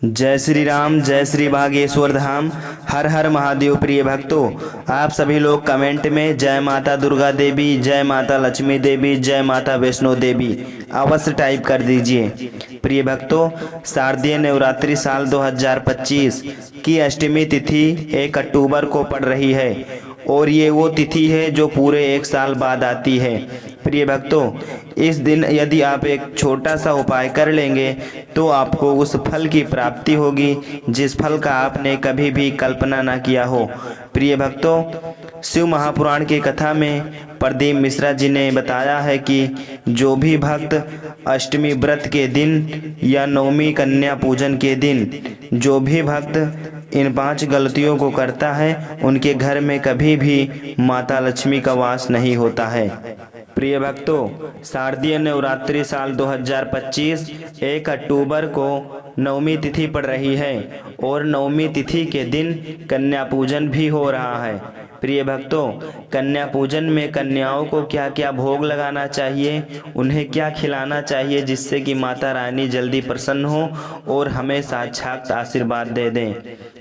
जय श्री राम, जय श्री बागेश्वर धाम। हर हर महादेव। प्रिय भक्तों, आप सभी लोग कमेंट में जय माता दुर्गा देवी, जय माता लक्ष्मी देवी, जय माता वैष्णो देवी अवश्य टाइप कर दीजिए। प्रिय भक्तों, शारदीय नवरात्रि साल 2025 की अष्टमी तिथि 1 अक्टूबर को पड़ रही है और ये वो तिथि है जो पूरे 1 साल बाद आती है। प्रिय भक्तों, इस दिन यदि आप एक छोटा सा उपाय कर लेंगे तो आपको उस फल की प्राप्ति होगी जिस फल का आपने कभी भी कल्पना ना किया हो। प्रिय भक्तों, शिव महापुराण की कथा में प्रदीप मिश्रा जी ने बताया है कि जो भी भक्त अष्टमी व्रत के दिन या नवमी कन्या पूजन के दिन जो भी भक्त इन 5 गलतियों को करता है उनके घर में कभी भी माता लक्ष्मी का वास नहीं होता है। प्रिय भक्तों, शारदीय नवरात्रि साल 2025 1 अक्टूबर को नवमी तिथि पड़ रही है और नवमी तिथि के दिन कन्या पूजन भी हो रहा है। प्रिय भक्तों, कन्या पूजन में कन्याओं को क्या क्या भोग लगाना चाहिए, उन्हें क्या खिलाना चाहिए जिससे कि माता रानी जल्दी प्रसन्न हो और हमें साक्षात आशीर्वाद दे दें।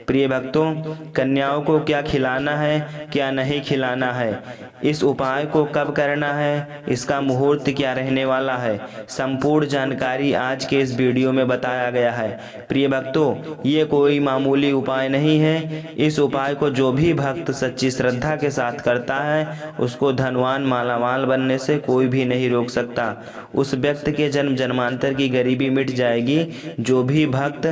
प्रिय भक्तों, कन्याओं को क्या खिलाना है, क्या नहीं खिलाना है, इस उपाय को कब करना है, इसका मुहूर्त क्या रहने वाला है, संपूर्ण जानकारी आज के इस वीडियो में बताया गया है। प्रिय भक्तों, ये कोई मामूली उपाय नहीं है। इस उपाय को जो भी भक्त सच्ची श्रद्धा के साथ करता है उसको धनवान मालामाल बनने से कोई भी नहीं रोक सकता। उस व्यक्ति के जन्म जन्मांतर की गरीबी मिट जाएगी। जो भी भक्त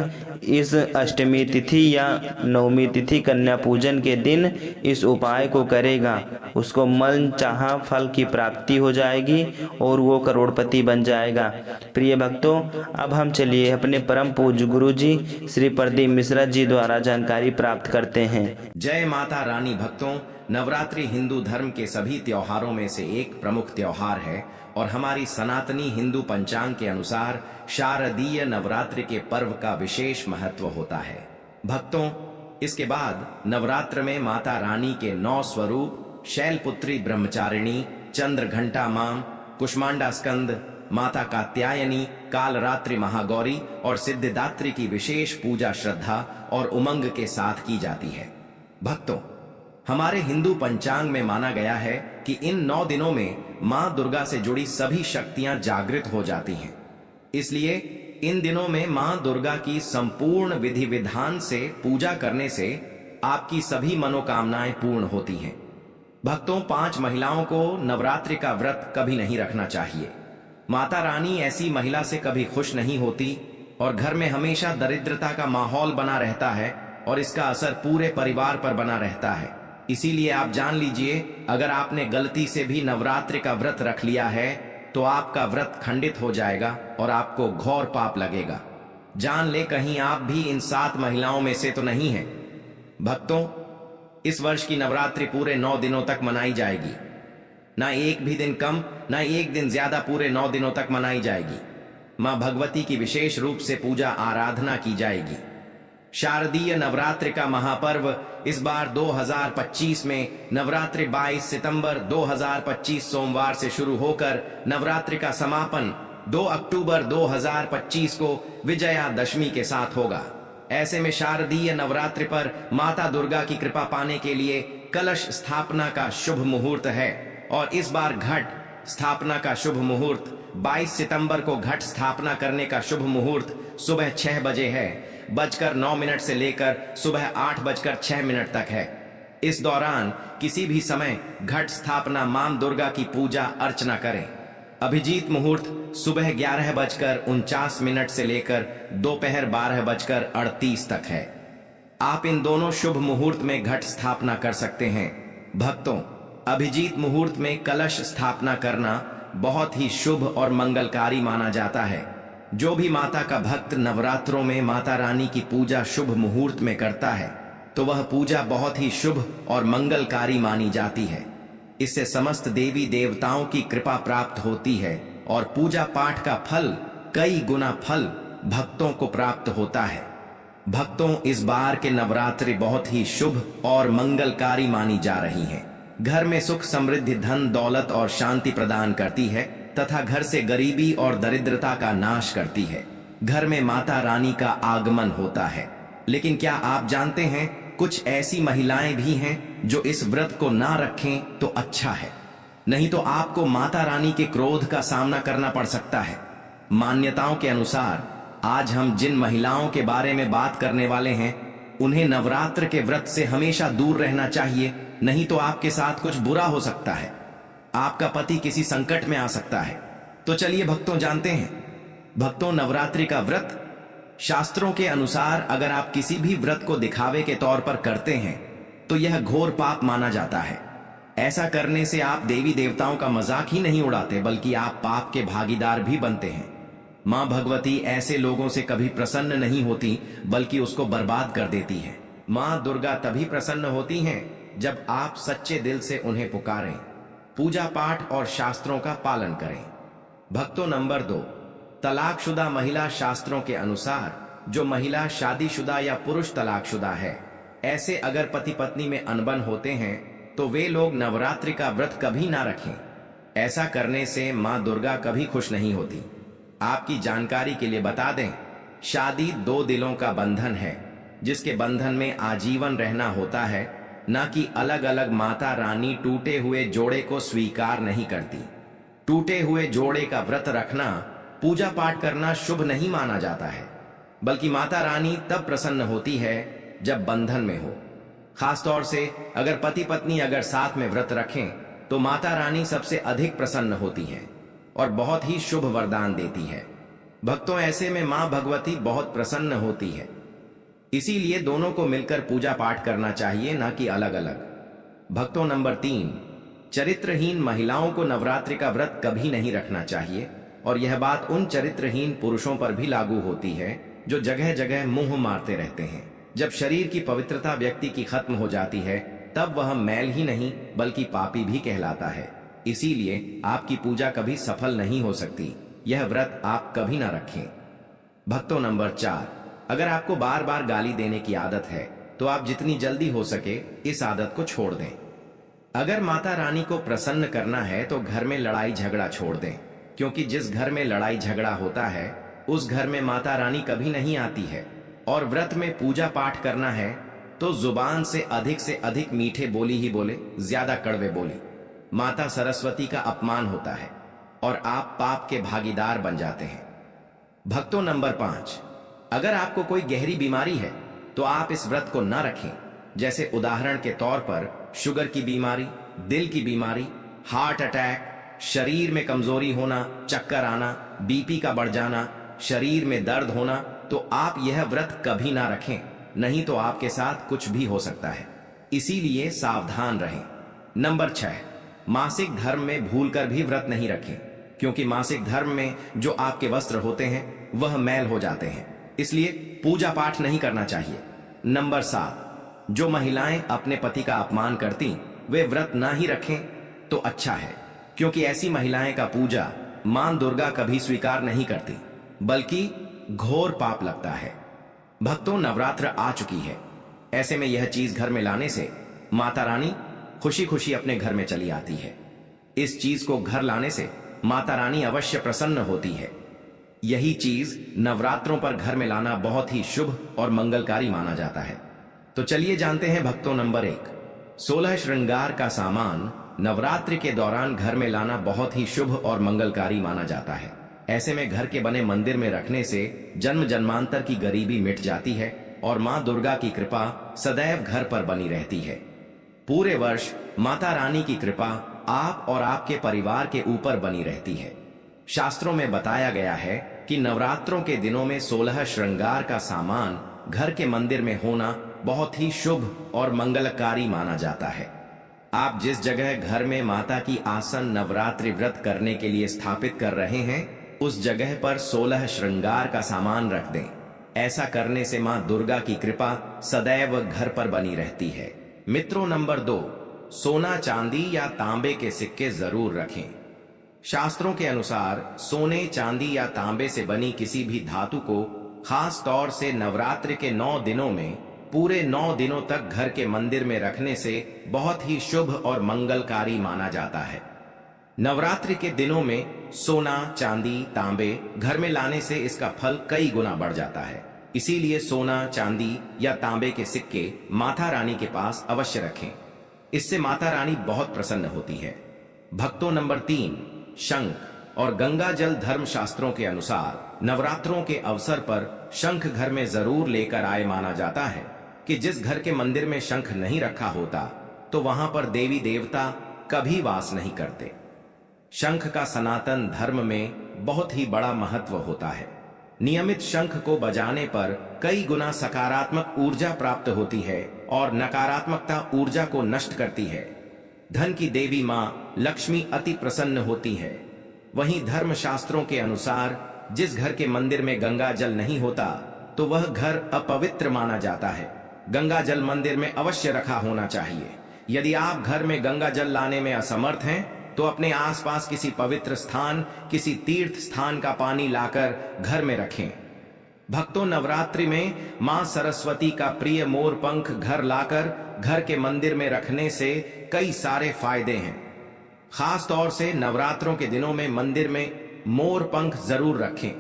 इस अष्टमी तिथि या नवमी तिथि कन्या पूजन के दिन इस उपाय को करेगा उसको मन चाहा फल की प्राप्ति हो जाएगी और वो करोड़पति बन जाएगा। प्रिय भक्तों, अब हम चलिए अपने परम पूज्य गुरु जी श्री प्रदीप मिश्रा जी द्वारा जानकारी प्राप्त करते हैं। जय माता रानी। भक्तों, नवरात्रि हिंदू धर्म के सभी त्योहारों में से एक प्रमुख त्योहार है और हमारी सनातनी हिंदू पंचांग के अनुसार शारदीय नवरात्रि के पर्व का विशेष महत्व होता है। भक्तों, इसके बाद नवरात्र में माता रानी के 9 स्वरूप शैलपुत्री ब्रह्मचारिणी, चंद्र घंटा माम, कुष्मांडा स्कंद, माता कात्यायनी, कालरात्रि महागौरी और सिद्धिदात्री की विशेष पूजा श्रद्धा और उमंग के साथ की जाती है। भक्तों, हमारे हिंदू पंचांग में माना गया है कि इन 9 दिनों में मां दुर्गा से जुड़ी सभी शक्तियां जागृत हो जाती हैं। इसलिए इन दिनों में मां दुर्गा की संपूर्ण विधि विधान से पूजा करने से आपकी सभी मनोकामनाएं पूर्ण होती हैं। भक्तों, 5 महिलाओं को नवरात्रि का व्रत कभी नहीं रखना चाहिए। माता रानी ऐसी महिला से कभी खुश नहीं होती और घर में हमेशा दरिद्रता का माहौल बना रहता है और इसका असर पूरे परिवार पर बना रहता है। इसीलिए आप जान लीजिए, अगर आपने गलती से भी नवरात्रि का व्रत रख लिया है तो आपका व्रत खंडित हो जाएगा और आपको घोर पाप लगेगा। जान ले कहीं आप भी इन 7 महिलाओं में से तो नहीं हैं। भक्तों, इस वर्ष की नवरात्रि पूरे 9 दिनों तक मनाई जाएगी। ना एक भी दिन कम, ना एक दिन ज्यादा, पूरे 9 दिनों तक मनाई जाएगी। मां भगवती की विशेष रूप से पूजा आराधना की जाएगी। शारदीय नवरात्रि का महापर्व इस बार 2025 में नवरात्रि 22 सितंबर 2025 सोमवार से शुरू होकर नवरात्रि का समापन 2 अक्टूबर 2025 को विजयादशमी के साथ होगा। ऐसे में शारदीय नवरात्रि पर माता दुर्गा की कृपा पाने के लिए कलश स्थापना का शुभ मुहूर्त है और इस बार घट स्थापना का शुभ मुहूर्त 22 सितंबर को घट स्थापना करने का शुभ मुहूर्त सुबह 6 बजे है, 9:09 से लेकर सुबह 8:06 तक है। इस दौरान किसी भी समय घट स्थापना मां दुर्गा की पूजा अर्चना करें। अभिजीत मुहूर्त सुबह 11:49 से लेकर दोपहर 12:38 तक है। आप इन दोनों शुभ मुहूर्त में घट स्थापना कर सकते हैं। भक्तों, अभिजीत मुहूर्त में कलश स्थापना करना बहुत ही शुभ और मंगलकारी माना जाता है। जो भी माता का भक्त नवरात्रों में माता रानी की पूजा शुभ मुहूर्त में करता है तो वह पूजा बहुत ही शुभ और मंगलकारी मानी जाती है। इससे समस्त देवी देवताओं की कृपा प्राप्त होती है और पूजा पाठ का फल कई गुना फल भक्तों को प्राप्त होता है। भक्तों, इस बार के नवरात्रि बहुत ही शुभ और मंगलकारी मानी जा रही हैं। घर में सुख समृद्धि धन दौलत और शांति प्रदान करती है तथा घर से गरीबी और दरिद्रता का नाश करती है। घर में माता रानी का आगमन होता है। लेकिन क्या आप जानते हैं, कुछ ऐसी महिलाएं भी हैं जो इस व्रत को ना रखें तो अच्छा है, नहीं तो आपको माता रानी के क्रोध का सामना करना पड़ सकता है। मान्यताओं के अनुसार आज हम जिन महिलाओं के बारे में बात करने वाले हैं, उन्हें नवरात्र के व्रत से हमेशा दूर रहना चाहिए, नहीं तो आपके साथ कुछ बुरा हो सकता है, आपका पति किसी संकट में आ सकता है। तो चलिए भक्तों जानते हैं। भक्तों, नवरात्रि का व्रत शास्त्रों के अनुसार अगर आप किसी भी व्रत को दिखावे के तौर पर करते हैं तो यह घोर पाप माना जाता है। ऐसा करने से आप देवी देवताओं का मजाक ही नहीं उड़ाते, बल्कि आप पाप के भागीदार भी बनते हैं। मां भगवती ऐसे लोगों से कभी प्रसन्न नहीं होती, बल्कि उसको बर्बाद कर देती है। मां दुर्गा तभी प्रसन्न होती हैं जब आप सच्चे दिल से उन्हें पुकारें, पूजा पाठ और शास्त्रों का पालन करें। भक्तों, नंबर 2, तलाकशुदा महिला। शास्त्रों के अनुसार जो महिला शादीशुदा या पुरुष तलाकशुदा है, ऐसे अगर पति पत्नी में अनबन होते हैं तो वे लोग नवरात्रि का व्रत कभी ना रखें। ऐसा करने से मां दुर्गा कभी खुश नहीं होती। आपकी जानकारी के लिए बता दें, शादी 2 दिलों का बंधन है, जिसके बंधन में आजीवन रहना होता है, न कि अलग अलग। माता रानी टूटे हुए जोड़े को स्वीकार नहीं करती। टूटे हुए जोड़े का व्रत रखना, पूजा पाठ करना शुभ नहीं माना जाता है, बल्कि माता रानी तब प्रसन्न होती है जब बंधन में हो। खासतौर से अगर पति पत्नी अगर साथ में व्रत रखें तो माता रानी सबसे अधिक प्रसन्न होती हैं और बहुत ही शुभ वरदान देती है। भक्तों, ऐसे में मां भगवती बहुत प्रसन्न होती है, इसीलिए दोनों को मिलकर पूजा पाठ करना चाहिए, ना कि अलग अलग। भक्तों, नंबर 3, चरित्रहीन महिलाओं को नवरात्रि का व्रत कभी नहीं रखना चाहिए, और यह बात उन चरित्रहीन पुरुषों पर भी लागू होती है जो जगह जगह मुंह मारते रहते हैं। जब शरीर की पवित्रता व्यक्ति की खत्म हो जाती है, तब वह मैल ही नहीं बल्कि पापी भी कहलाता है। इसीलिए आपकी पूजा कभी सफल नहीं हो सकती। यह व्रत आप कभी ना रखें। भक्तों, नंबर 4, अगर आपको बार बार गाली देने की आदत है तो आप जितनी जल्दी हो सके इस आदत को छोड़ दें। अगर माता रानी को प्रसन्न करना है तो घर में लड़ाई झगड़ा छोड़ दें, क्योंकि जिस घर में लड़ाई झगड़ा होता है उस घर में माता रानी कभी नहीं आती है। और व्रत में पूजा पाठ करना है तो जुबान से अधिक मीठे बोली ही बोले, ज्यादा कड़वे बोली। माता सरस्वती का अपमान होता है और आप पाप के भागीदार बन जाते हैं। भक्तों, नंबर 5, अगर आपको कोई गहरी बीमारी है तो आप इस व्रत को न रखें। जैसे उदाहरण के तौर पर शुगर की बीमारी, दिल की बीमारी, हार्ट अटैक, शरीर में कमजोरी होना, चक्कर आना, बीपी का बढ़ जाना, शरीर में दर्द होना, तो आप यह व्रत कभी ना रखें, नहीं तो आपके साथ कुछ भी हो सकता है। इसीलिए सावधान रहें। नंबर 6, मासिक धर्म में भूलकर भी व्रत नहीं रखें, क्योंकि मासिक धर्म में जो आपके वस्त्र होते हैं वह मैल हो जाते हैं, इसलिए पूजा पाठ नहीं करना चाहिए। नंबर 7, जो महिलाएं अपने पति का अपमान करती वे व्रत ना ही रखें तो अच्छा है, क्योंकि ऐसी महिलाएं का पूजा मां दुर्गा कभी स्वीकार नहीं करती, बल्कि घोर पाप लगता है। भक्तों, नवरात्र आ चुकी है, ऐसे में यह चीज घर में लाने से माता रानी खुशी खुशी अपने घर में चली आती है। इस चीज को घर लाने से माता रानी अवश्य प्रसन्न होती है। यही चीज नवरात्रों पर घर में लाना बहुत ही शुभ और मंगलकारी माना जाता है। तो चलिए जानते हैं भक्तों, नंबर 1, 16 श्रृंगार का सामान नवरात्रि के दौरान घर में लाना बहुत ही शुभ और मंगलकारी माना जाता है। ऐसे में घर के बने मंदिर में रखने से जन्म जन्मांतर की गरीबी मिट जाती है और मां दुर्गा की कृपा सदैव घर पर बनी रहती है। पूरे वर्ष माता रानी की कृपा आप और आपके परिवार के ऊपर बनी रहती है। शास्त्रों में बताया गया है कि नवरात्रों के दिनों में 16 श्रृंगार का सामान घर के मंदिर में होना बहुत ही शुभ और मंगलकारी माना जाता है। आप जिस जगह घर में माता की आसन नवरात्रि व्रत करने के लिए स्थापित कर रहे हैं, उस जगह पर 16 श्रृंगार का सामान रख दें। ऐसा करने से मां दुर्गा की कृपा सदैव घर पर बनी रहती है। मित्रों, नंबर 2, सोना, चांदी या तांबे के सिक्के जरूर रखें। शास्त्रों के अनुसार सोने, चांदी या तांबे से बनी किसी भी धातु को खास तौर से नवरात्रि के 9 दिनों में पूरे 9 दिनों तक घर के मंदिर में रखने से बहुत ही शुभ और मंगलकारी माना जाता है। नवरात्रि के दिनों में सोना, चांदी, तांबे घर में लाने से इसका फल कई गुना बढ़ जाता है। इसीलिए सोना, चांदी या तांबे के सिक्के माता रानी के पास अवश्य रखें। इससे माता रानी बहुत प्रसन्न होती है। भक्तों, नंबर 3, शंख और गंगा जल। धर्म शास्त्रों के अनुसार नवरात्रों के अवसर पर शंख घर में जरूर लेकर आए। माना जाता है कि जिस घर के मंदिर में शंख नहीं रखा होता तो वहां पर देवी देवता कभी वास नहीं करते। शंख का सनातन धर्म में बहुत ही बड़ा महत्व होता है। नियमित शंख को बजाने पर कई गुना सकारात्मक ऊर्जा प्राप्त होती है और नकारात्मकता ऊर्जा को नष्ट करती है। धन की देवी मां लक्ष्मी अति प्रसन्न होती है। वहीं धर्म शास्त्रों के अनुसार जिस घर के मंदिर में गंगा जल नहीं होता तो वह घर अपवित्र माना जाता है। गंगा जल मंदिर में अवश्य रखा होना चाहिए। यदि आप घर में गंगा जल लाने में असमर्थ हैं तो अपने आसपास किसी पवित्र स्थान, किसी तीर्थ स्थान का पानी लाकर घर में रखें। भक्तों, नवरात्रि में मां सरस्वती का प्रिय मोर पंख घर लाकर घर के मंदिर में रखने से कई सारे फायदे हैं। खास तौर से नवरात्रों के दिनों में मंदिर में मोर पंख जरूर रखें।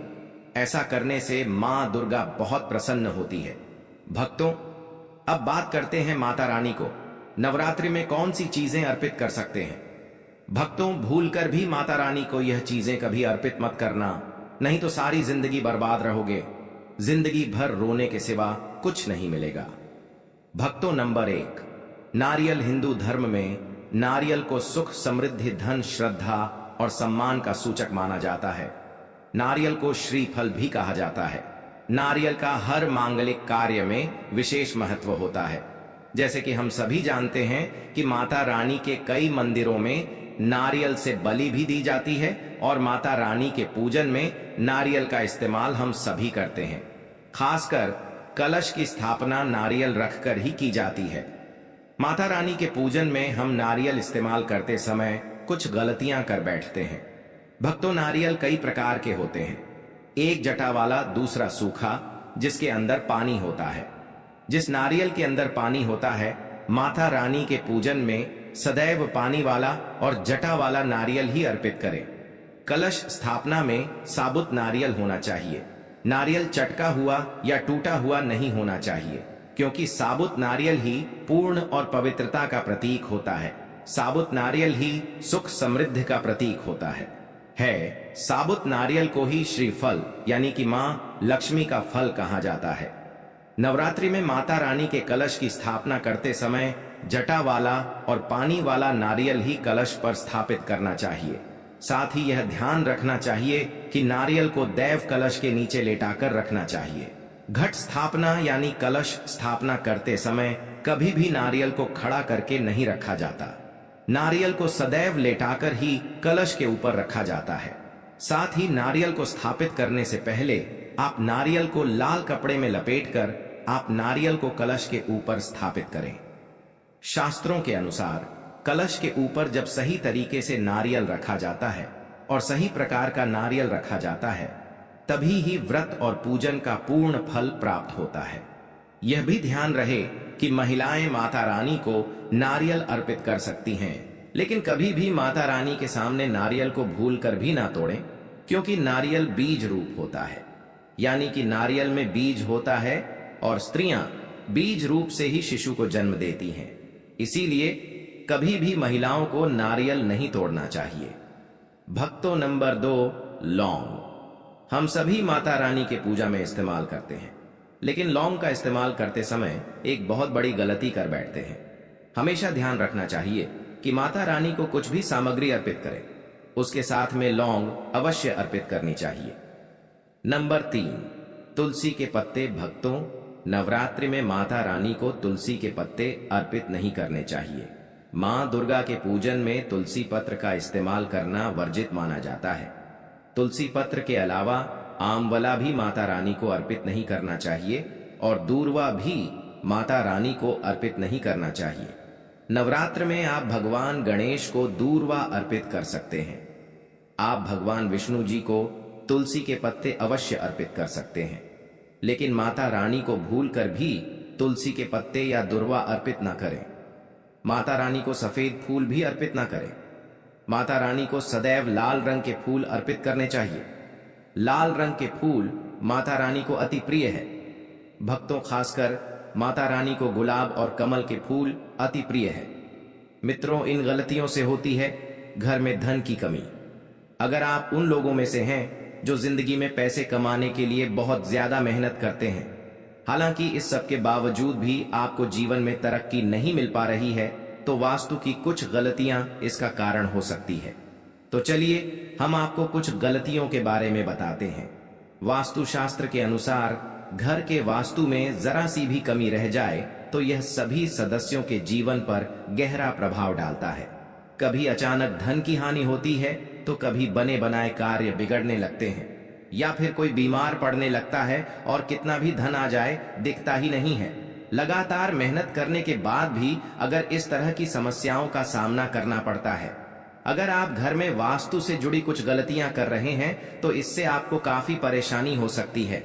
ऐसा करने से मां दुर्गा बहुत प्रसन्न होती है। भक्तों, अब बात करते हैं माता रानी को नवरात्रि में कौन सी चीजें अर्पित कर सकते हैं। भक्तों, भूलकर भी माता रानी को यह चीजें कभी अर्पित मत करना, नहीं तो सारी जिंदगी बर्बाद रहोगे। जिंदगी भर रोने के सिवा कुछ नहीं मिलेगा। भक्तों, नंबर 1, नारियल। हिंदू धर्म में नारियल को सुख, समृद्धि, धन, श्रद्धा और सम्मान का सूचक माना जाता है। नारियल को श्रीफल भी कहा जाता है। नारियल का हर मांगलिक कार्य में विशेष महत्व होता है। जैसे कि हम सभी जानते हैं कि माता रानी के कई मंदिरों में नारियल से बलि भी दी जाती है और माता रानी के पूजन में नारियल का इस्तेमाल हम सभी करते हैं। खासकर कलश की स्थापना नारियल रखकर ही की जाती है। माता रानी के पूजन में हम नारियल इस्तेमाल करते समय कुछ गलतियां कर बैठते हैं। भक्तों, नारियल कई प्रकार के होते हैं। एक जटा वाला, दूसरा सूखा जिसके अंदर पानी होता है। जिस नारियल के अंदर पानी होता है, माता रानी के पूजन में सदैव पानी वाला और जटा वाला नारियल ही अर्पित करें। कलश स्थापना में साबुत नारियल होना चाहिए। नारियल चटका हुआ या टूटा हुआ नहीं होना चाहिए, क्योंकि साबुत नारियल ही पूर्ण और पवित्रता का प्रतीक होता है। साबुत नारियल ही सुख, समृद्धि का प्रतीक होता है। साबुत नारियल को ही श्रीफल यानी कि मां लक्ष्मी का फल कहा जाता है। नवरात्रि में माता रानी के कलश की स्थापना करते समय जटा वाला और पानी वाला नारियल ही कलश पर स्थापित करना चाहिए। साथ ही यह ध्यान रखना चाहिए कि नारियल को दैव कलश के नीचे लेटाकर रखना चाहिए। घट स्थापना यानी कलश स्थापना करते समय कभी भी नारियल को खड़ा करके नहीं रखा जाता। नारियल को सदैव लेटाकर ही कलश के ऊपर रखा जाता है। साथ ही नारियल को स्थापित करने से पहले आप नारियल को लाल कपड़े में लपेटकर आप नारियल को कलश के ऊपर स्थापित करें। शास्त्रों के अनुसार कलश के ऊपर जब सही तरीके से नारियल रखा जाता है और सही प्रकार का नारियल रखा जाता है, तभी ही व्रत और पूजन का पूर्ण फल प्राप्त होता है। यह भी ध्यान रहे कि महिलाएं माता रानी को नारियल अर्पित कर सकती हैं, लेकिन कभी भी माता रानी के सामने नारियल को भूलकर भी ना तोड़ें, क्योंकि नारियल बीज रूप होता है। यानी कि नारियल में बीज होता है और स्त्रियां बीज रूप से ही शिशु को जन्म देती हैं। इसीलिए कभी भी महिलाओं को नारियल नहीं तोड़ना चाहिए। भक्तों, नंबर 2, लौंग। हम सभी माता रानी के पूजा में इस्तेमाल करते हैं, लेकिन लौंग का इस्तेमाल करते समय एक बहुत बड़ी गलती कर बैठते हैं। हमेशा ध्यान रखना चाहिए कि माता रानी को कुछ भी सामग्री अर्पित करें, उसके साथ में लौंग अवश्य अर्पित करनी चाहिए। नंबर 3, तुलसी के पत्ते। भक्तों, नवरात्रि में माता रानी को तुलसी के पत्ते अर्पित नहीं करने चाहिए। मां दुर्गा के पूजन में तुलसी पत्र का इस्तेमाल करना वर्जित माना जाता है। तुलसी पत्र के अलावा आमवला भी माता रानी को अर्पित नहीं करना चाहिए और दूर्वा भी माता रानी को अर्पित नहीं करना चाहिए। नवरात्र में आप भगवान गणेश को दूर्वा अर्पित कर सकते हैं। आप भगवान विष्णु जी को तुलसी के पत्ते अवश्य अर्पित कर सकते हैं, लेकिन माता रानी को भूलकर भी तुलसी के पत्ते या दूर्वा अर्पित न करें। माता रानी को सफेद फूल भी अर्पित न करें। माता रानी को सदैव लाल रंग के फूल अर्पित करने चाहिए। लाल रंग के फूल माता रानी को अति प्रिय है। भक्तों, खासकर माता रानी को गुलाब और कमल के फूल अति प्रिय है। मित्रों, इन गलतियों से होती है घर में धन की कमी। अगर आप उन लोगों में से हैं जो जिंदगी में पैसे कमाने के लिए बहुत ज्यादा मेहनत करते हैं, हालांकि इस सब के बावजूद भी आपको जीवन में तरक्की नहीं मिल पा रही है, तो वास्तु की कुछ गलतियां इसका कारण हो सकती है। तो चलिए हम आपको कुछ गलतियों के बारे में बताते हैं। वास्तु शास्त्र के अनुसार घर के वास्तु में जरा सी भी कमी रह जाए तो यह सभी सदस्यों के जीवन पर गहरा प्रभाव डालता है। कभी अचानक धन की हानि होती है, तो कभी बने बनाए कार्य बिगड़ने लगते हैं, या फिर कोई बीमार पड़ने लगता है और कितना भी धन आ जाए दिखता ही नहीं है। लगातार मेहनत करने के बाद भी अगर इस तरह की समस्याओं का सामना करना पड़ता है। अगर आप घर में वास्तु से जुड़ी कुछ गलतियां कर रहे हैं तो इससे आपको काफी परेशानी हो सकती है।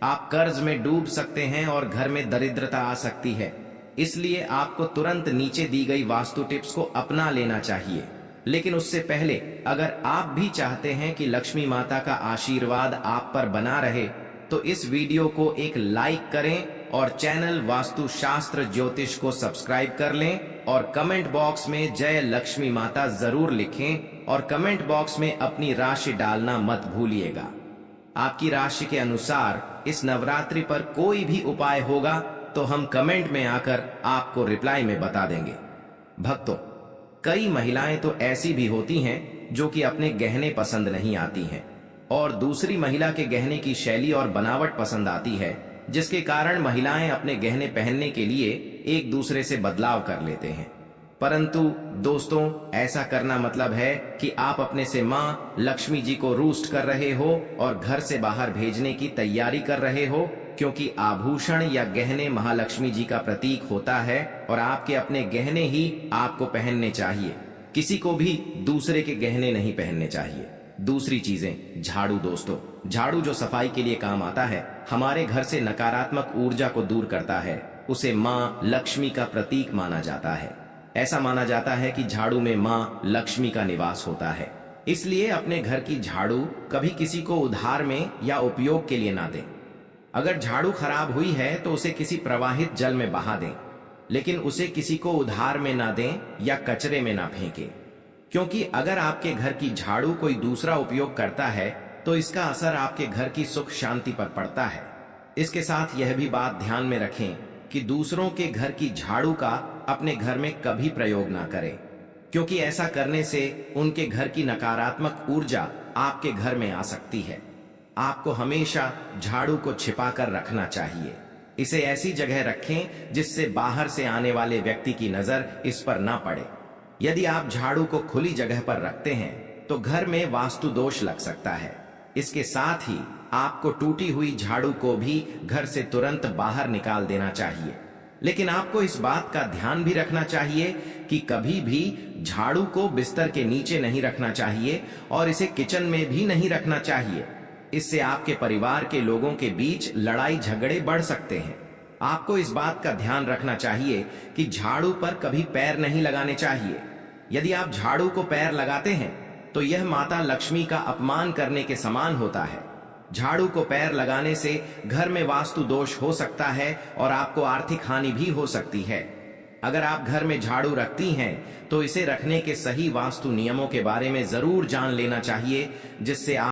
आप कर्ज में डूब सकते हैं और घर में दरिद्रता आ सकती है। इसलिए आपको तुरंत नीचे दी गई वास्तु टिप्स को अपना लेना चाहिए। लेकिन उससे पहले अगर आप भी चाहते हैं कि लक्ष्मी माता का आशीर्वाद आप पर बना रहे, तो इस वीडियो को एक लाइक करें और चैनल वास्तु शास्त्र ज्योतिष को सब्सक्राइब कर लें और कमेंट बॉक्स में जय लक्ष्मी माता जरूर लिखें और कमेंट बॉक्स में अपनी राशि डालना मत भूलिएगा। आपकी राशि के अनुसार इस नवरात्रि पर कोई भी उपाय होगा तो हम कमेंट में आकर आपको रिप्लाई में बता देंगे। भक्तों, कई महिलाएं तो ऐसी भी होती हैं जो कि अपने गहने पसंद नहीं आती हैं और दूसरी महिला के गहने की शैली और बनावट पसंद आती है, जिसके कारण महिलाएं अपने गहने पहनने के लिए एक दूसरे से बदलाव कर लेते हैं। परंतु दोस्तों, ऐसा करना मतलब है कि आप अपने से मां लक्ष्मी जी को रूष्ट कर रहे हो और घर से बाहर भेजने की तैयारी कर रहे हो, क्योंकि आभूषण या गहने महालक्ष्मी जी का प्रतीक होता है और आपके अपने गहने ही आपको पहनने चाहिए। किसी को भी दूसरे के गहने नहीं पहनने चाहिए। दूसरी चीजें, झाड़ू। दोस्तों, झाड़ू जो सफाई के लिए काम आता है, हमारे घर से नकारात्मक ऊर्जा को दूर करता है, उसे मां लक्ष्मी का प्रतीक माना जाता है। ऐसा माना जाता है कि झाड़ू में मां लक्ष्मी का निवास होता है। इसलिए अपने घर की झाड़ू कभी किसी को उधार में या उपयोग के लिए ना दें। अगर झाड़ू खराब हुई है तो उसे किसी प्रवाहित जल में बहा दें, लेकिन उसे किसी को उधार में ना दें या कचरे में ना फेंकें, क्योंकि अगर आपके घर की झाड़ू कोई दूसरा उपयोग करता है तो इसका असर आपके घर की सुख शांति पर पड़ता है। इसके साथ यह भी बात ध्यान में रखें कि दूसरों के घर की झाड़ू का अपने घर में कभी प्रयोग ना करें, क्योंकि ऐसा करने से उनके घर की नकारात्मक ऊर्जा आपके घर में आ सकती है। आपको हमेशा झाड़ू को छिपा कर रखना चाहिए। इसे ऐसी जगह रखें जिससे बाहर से आने वाले व्यक्ति की नजर इस पर ना पड़े। यदि आप झाड़ू को खुली जगह पर रखते हैं तो घर में वास्तु दोष लग सकता है। इसके साथ ही आपको टूटी हुई झाड़ू को भी घर से तुरंत बाहर निकाल देना चाहिए। लेकिन आपको इस बात का ध्यान भी रखना चाहिए कि कभी भी झाड़ू को बिस्तर के नीचे नहीं रखना चाहिए और इसे किचन में भी नहीं रखना चाहिए। इससे आपके परिवार के लोगों के बीच लड़ाई झगड़े बढ़ सकते हैं। आपको इस बात का ध्यान रखना चाहिए कि झाड़ू पर कभी पैर नहीं लगाने चाहिए। यदि आप झाड़ू को पैर लगाते हैं तो यह माता लक्ष्मी का अपमान करने के समान होता है। झाड़ू को पैर लगाने से घर में वास्तु दोष हो सकता है और आपको आर्थिक हानि भी हो सकती है। अगर आप घर में झाड़ू रखती हैं तो इसे रखने के सही वास्तु नियमों के बारे में जरूर जान लेना चाहिए, जिससे आप